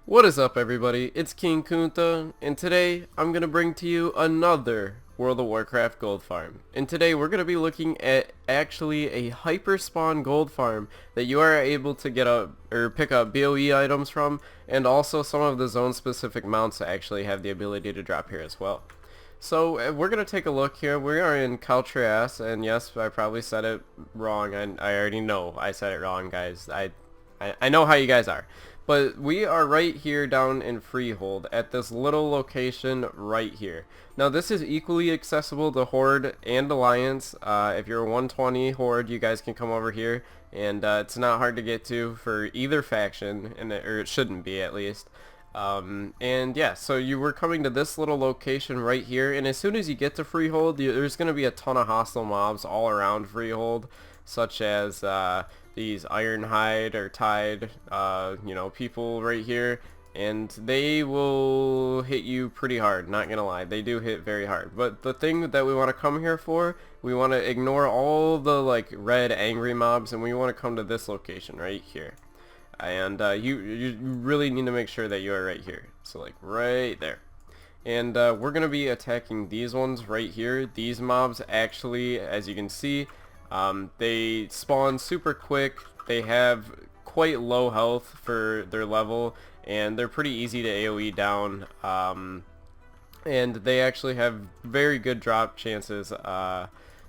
What is up, everybody? It's King Kunta, and today I'm going to bring to you another World of Warcraft gold farm. And today we're going to be looking at actually a hyper spawn gold farm that you are able to get up or pick up BOE items from, and also some of the zone specific mounts that actually have the ability to drop here as well. So we're going to take a look here. We are in Caltrias, and yes, I probably said it wrong. I already know I said it wrong, guys. I know how you guys are. But we are right here down in Freehold at this little location right here. Now this is equally accessible to Horde and Alliance. If you're a 120 Horde, you guys can come over here, and it's not hard to get to for either faction, or it shouldn't be at least. And yeah, so you were coming to this little location right here, and as soon as you get to Freehold, there's going to be a ton of hostile mobs all around Freehold, such as these Ironhide or Tide, people right here, and they will hit you pretty hard, not gonna lie. They do hit very hard. But the thing that we want to come here for, we want to ignore all the like red angry mobs, and we want to come to this location right here. And you really need to make sure that you are right here. So like right there. And we're gonna be attacking these ones right here. These mobs actually, as you can see, they spawn super quick. They have quite low health for their level, and they're pretty easy to AoE down. And they actually have very good drop chances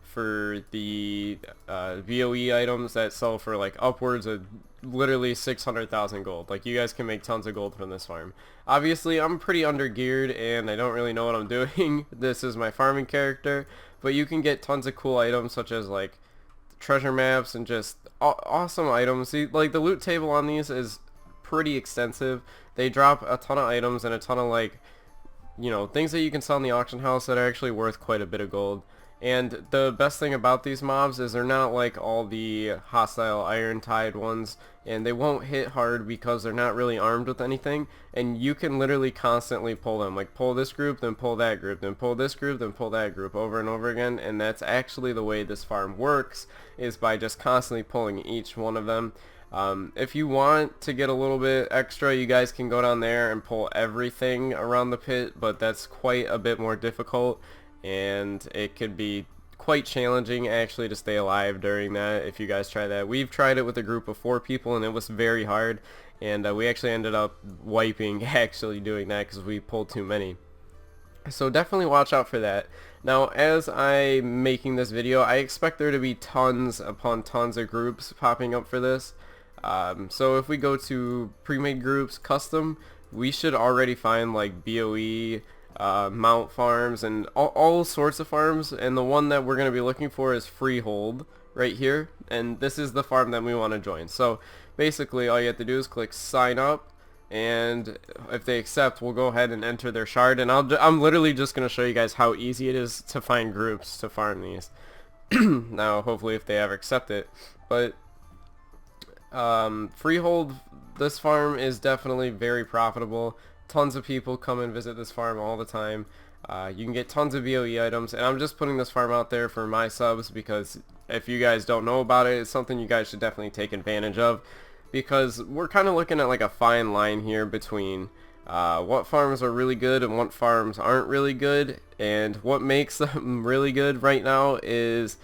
for the BOE items that sell for like upwards of literally 600,000 gold. Like, you guys can make tons of gold from this farm. Obviously, I'm pretty under geared and I don't really know what I'm doing. This is my farming character, but you can get tons of cool items such as like treasure maps and just awesome items. See, like the loot table on these is pretty extensive. They drop a ton of items and a ton of like, things that you can sell in the auction house that are actually worth quite a bit of gold. And the best thing about these mobs is they're not like all the hostile Irontide ones, and they won't hit hard because they're not really armed with anything, and you can literally constantly pull them. Like, pull this group, then pull that group, then pull this group, then pull that group over and over again, and that's actually the way this farm works, is by just constantly pulling each one of them. If you want to get a little bit extra, you guys can go down there and pull everything around the pit, but that's quite a bit more difficult, and it could be quite challenging actually to stay alive during that if you guys try that. We've tried it with a group of 4 people and it was very hard, and we actually ended up wiping actually doing that because we pulled too many. So definitely watch out for that. Now, as I'm making this video, I expect there to be tons upon tons of groups popping up for this. So if we go to pre-made groups, custom, we should already find like BOE, mount farms, and all sorts of farms, and the one that we're going to be looking for is Freehold right here, and this is the farm that we want to join. So basically all you have to do is click sign up, and if they accept, we'll go ahead and enter their shard, and I'm literally just going to show you guys how easy it is to find groups to farm these. Now hopefully if they ever accept it, but Freehold, this farm is definitely very profitable. Tons of people come and visit this farm all the time. You can get tons of BOE items, and I'm just putting this farm out there for my subs because if you guys don't know about it, it's something you guys should definitely take advantage of, because we're kind of looking at like a fine line here between what farms are really good and what farms aren't really good, and what makes them really good right now is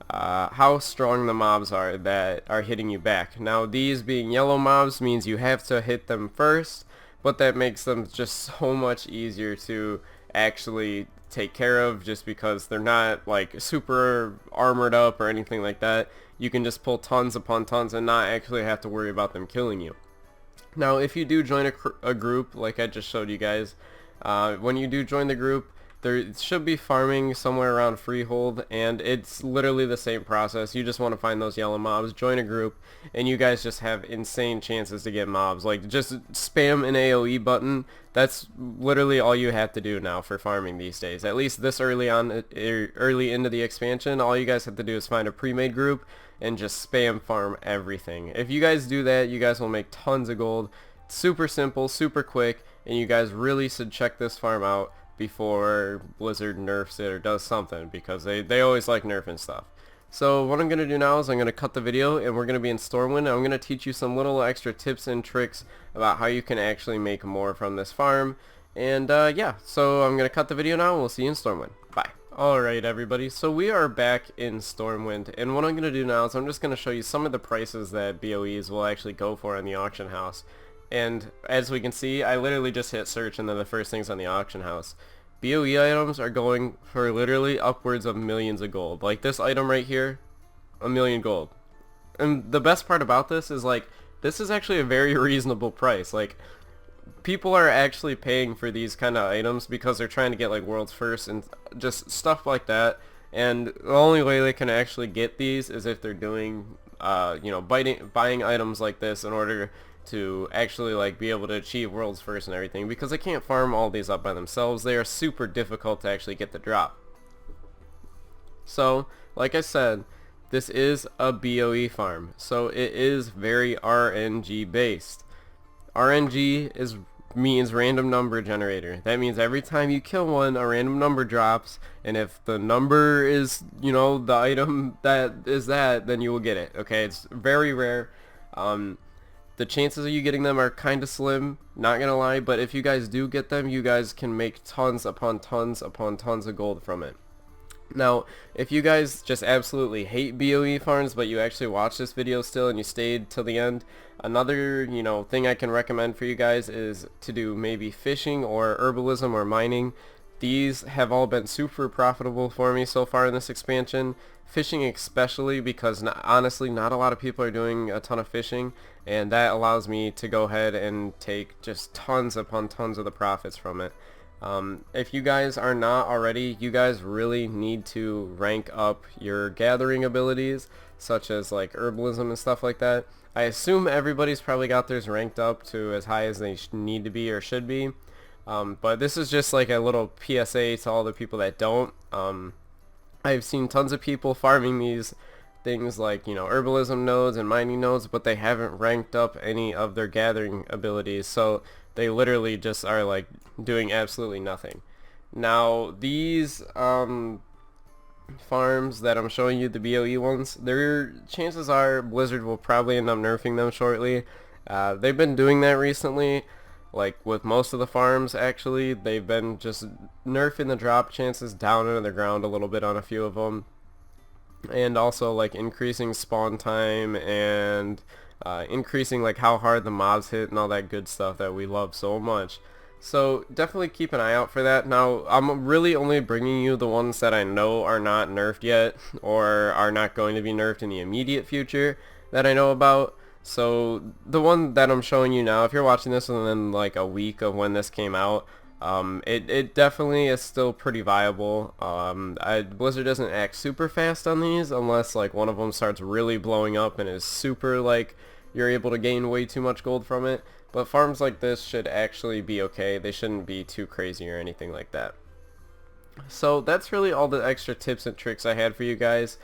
how strong the mobs are that are hitting you back. Now, these being yellow mobs means you have to hit them first, but that makes them just so much easier to actually take care of, just because they're not like super armored up or anything like that. You can just pull tons upon tons and not actually have to worry about them killing you. Now, if you do join a group like I just showed you guys, when you do join the group, there should be farming somewhere around Freehold, and it's literally the same process. You just want to find those yellow mobs, join a group, and you guys just have insane chances to get mobs. Like, just spam an AoE button. That's literally all you have to do now for farming these days. At least this early on, early into the expansion, all you guys have to do is find a pre-made group and just spam farm everything. If you guys do that, you guys will make tons of gold. Super simple, super quick, and you guys really should check this farm out before Blizzard nerfs it or does something, because they always like nerfing stuff. So what I'm going to do now is I'm going to cut the video and we're going to be in Stormwind, and I'm going to teach you some little extra tips and tricks about how you can actually make more from this farm. And yeah, so I'm going to cut the video now and we'll see you in Stormwind. Bye. Alright everybody, so we are back in Stormwind, and what I'm going to do now is I'm just going to show you some of the prices that BOEs will actually go for in the auction house. And as we can see, I literally just hit search and then the first things on the auction house. BOE items are going for literally upwards of millions of gold. Like this item right here, 1,000,000 gold. And the best part about this is like, this is actually a very reasonable price. Like, people are actually paying for these kind of items because they're trying to get like world's first and just stuff like that. And the only way they can actually get these is if they're doing, you know, buying items like this in order to actually like be able to achieve world's first and everything, because they can't farm all these up by themselves. They are super difficult to actually get the drop. So, like I said, this is a BOE farm, so it is very RNG based. RNG means random number generator. That means every time you kill one, a random number drops, and if the number is, you know, the item that is that, then you will get it. Okay, it's very rare. The chances of you getting them are kind of slim, not gonna lie, but if you guys do get them, you guys can make tons upon tons upon tons of gold from it. Now, if you guys just absolutely hate BOE farms, but you actually watch this video still and you stayed till the end, another, you know, thing I can recommend for you guys is to do maybe fishing or herbalism or mining. These have all been super profitable for me so far in this expansion. Fishing especially, because honestly not a lot of people are doing a ton of fishing, and that allows me to go ahead and take just tons upon tons of the profits from it. If you guys are not already, you guys really need to rank up your gathering abilities, such as like herbalism and stuff like that. I assume everybody's probably got theirs ranked up to as high as they need to be or should be. But this is just like a little PSA to all the people that don't. I've seen tons of people farming these things like, you know, herbalism nodes and mining nodes, but they haven't ranked up any of their gathering abilities, so they literally just are like doing absolutely nothing. Now these farms that I'm showing you, the BOE ones, their chances are Blizzard will probably end up nerfing them shortly. They've been doing that recently. Like with most of the farms, actually, they've been just nerfing the drop chances down into the ground a little bit on a few of them, and also like increasing spawn time and increasing like how hard the mobs hit and all that good stuff that we love so much. So definitely keep an eye out for that. Now I'm really only bringing you the ones that I know are not nerfed yet or are not going to be nerfed in the immediate future that I know about. So the one that I'm showing you now, if you're watching this within like a week of when this came out, it definitely is still pretty viable. Blizzard doesn't act super fast on these unless like one of them starts really blowing up and is super like you're able to gain way too much gold from it. But farms like this should actually be okay. They shouldn't be too crazy or anything like that. So that's really all the extra tips and tricks I had for you guys.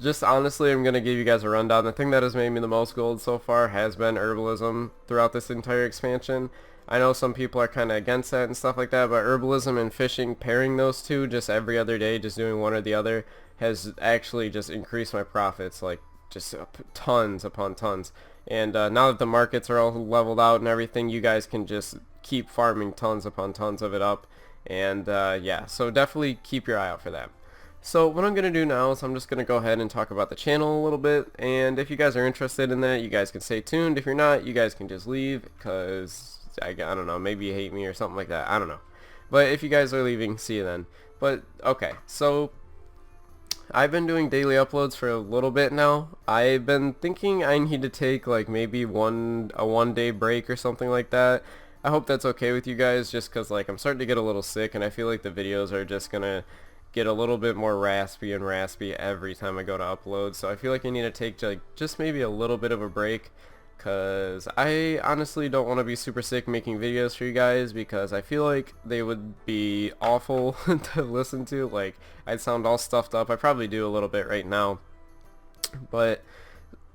Just honestly, I'm going to give you guys a rundown. The thing that has made me the most gold so far has been herbalism throughout this entire expansion. I know some people are kind of against that and stuff like that, but herbalism and fishing, pairing those two just every other day, just doing one or the other, has actually just increased my profits, like just tons upon tons. And now that the markets are all leveled out and everything, you guys can just keep farming tons upon tons of it up. And yeah, so definitely keep your eye out for that. So what I'm going to do now is I'm just going to go ahead and talk about the channel a little bit, and if you guys are interested in that, you guys can stay tuned. If you're not, you guys can just leave, because I don't know, maybe you hate me or something like that, I don't know. But if you guys are leaving, see you then. But okay, so I've been doing daily uploads for a little bit now. I've been thinking I need to take like maybe a one day break or something like that. I hope that's okay with you guys, just because like I'm starting to get a little sick and I feel like the videos are just gonna get a little bit more raspy and raspy every time I go to upload. So I feel like I need to take like just maybe a little bit of a break, because I honestly don't want to be super sick making videos for you guys, because I feel like they would be awful to listen to. Like I'd sound all stuffed up. I probably do a little bit right now, but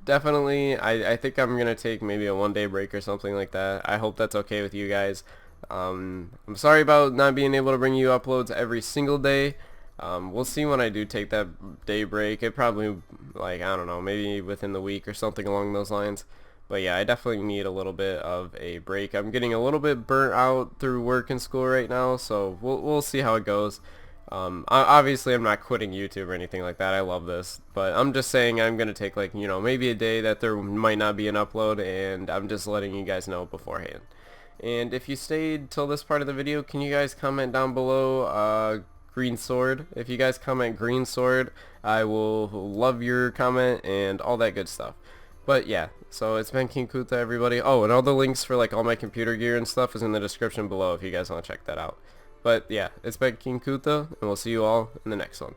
definitely I think I'm gonna take maybe a one-day break or something like that. I hope that's okay with you guys. I'm sorry about not being able to bring you uploads every single day. We'll see when I do take that day break. It probably, like, I don't know, maybe within the week or something along those lines. But yeah, I definitely need a little bit of a break. I'm getting a little bit burnt out through work and school right now, so we'll see how it goes. Obviously I'm not quitting YouTube or anything like that. I love this, but I'm just saying I'm gonna take, like, you know, maybe a day that there might not be an upload, and I'm just letting you guys know beforehand. And if you stayed till this part of the video, can you guys comment down below green sword? If you guys comment green sword, I will love your comment and all that good stuff. But yeah, so it's been King Kuta, everybody. Oh, and all the links for, like, all my computer gear and stuff is in the description below if you guys want to check that out. But yeah, it's been King Kuta, and we'll see you all in the next one.